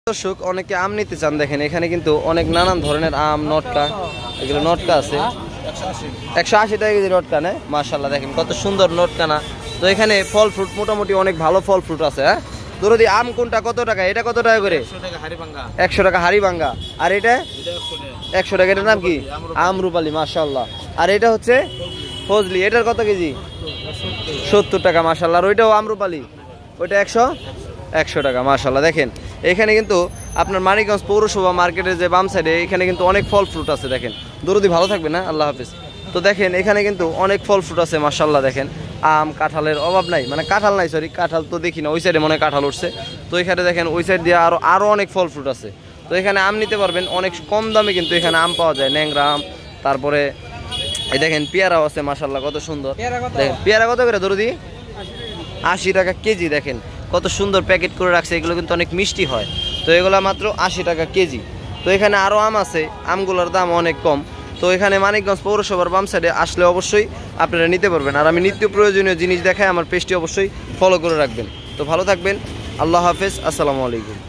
দর্শক অনেকে আম নিতে চান, দেখেন এখানে কিন্তু অনেক নানান ধরনের আম, নটকা, এগুলো নটকা আছে 180 টাকা কেজি নটকা নেয়। মাশাআল্লাহ দেখেন কত সুন্দর নটকা না। তো এখানে ফল ফ্রুট মোটামুটি অনেক ভালো ফল ফ্রুট আছে। হ্যাঁ দরদি, আম কোনটা কত টাকা? এটা কত টাকা করে? 100 টাকা হাড়ি ভাঙ্গা। আর এটা 100 টাকা। এটার নাম কি? আমরুপালি। মাশাআল্লাহ। আর এটা হচ্ছে ফজলি, এটার কত কেজি? 70 টাকা। মাশাআল্লাহ। আর ওইটাও আমরুপালি, ওইটা 100 টাকা। মাশাআল্লাহ। দেখেন এখানে কিন্তু আপনার মানিকগঞ্জ পৌরসভা মার্কেটের যে বাম সাইডে এখানে কিন্তু অনেক ফল ফ্রুট আছে। দেখেন দরদি ভালো থাকবে না, আল্লাহ হাফিজ। তো দেখেন এখানে কিন্তু অনেক ফল ফ্রুট আছে। মাশাআল্লাহ দেখেন আম, কাঁঠালের অভাব নাই, মানে কাঁঠাল নাই, সরি কাঁঠাল তো দেখি না, ওই সাইডে মনে হয় কাঁঠাল উঠছে। তো এখানে দেখেন ওই সাইড দিয়ে আরো অনেক ফল ফ্রুট আছে। তো এখানে আম নিতে পারবেন অনেক কম দামে, কিন্তু এখানে আম পাওয়া যায়, ন্যাংরা আম। তারপরে এই দেখেন পেয়ারাও আছে। মাশাআল্লাহ কত সুন্দর। দেখেন পেয়ারা কত করে দরদি? 80 টাকা কেজি। দেখেন কত সুন্দর প্যাকেট করে রাখছে, এগুলো কিন্তু অনেক মিষ্টি হয়। তো এগুলো মাত্র 80 টাকা কেজি। তো এখানে আরও আম আছে, আমগুলোর দাম অনেক কম। তো এখানে মানিকগঞ্জ পৌরসভার বাম সাইডে আসলে অবশ্যই আপনারা নিতে পারবেন। আর আমি নিত্য প্রয়োজনীয় জিনিস দেখাই, আমার পেজটি অবশ্যই ফলো করে রাখবেন। তো ভালো থাকবেন, আল্লাহ হাফেজ, আসসালামু আলাইকুম।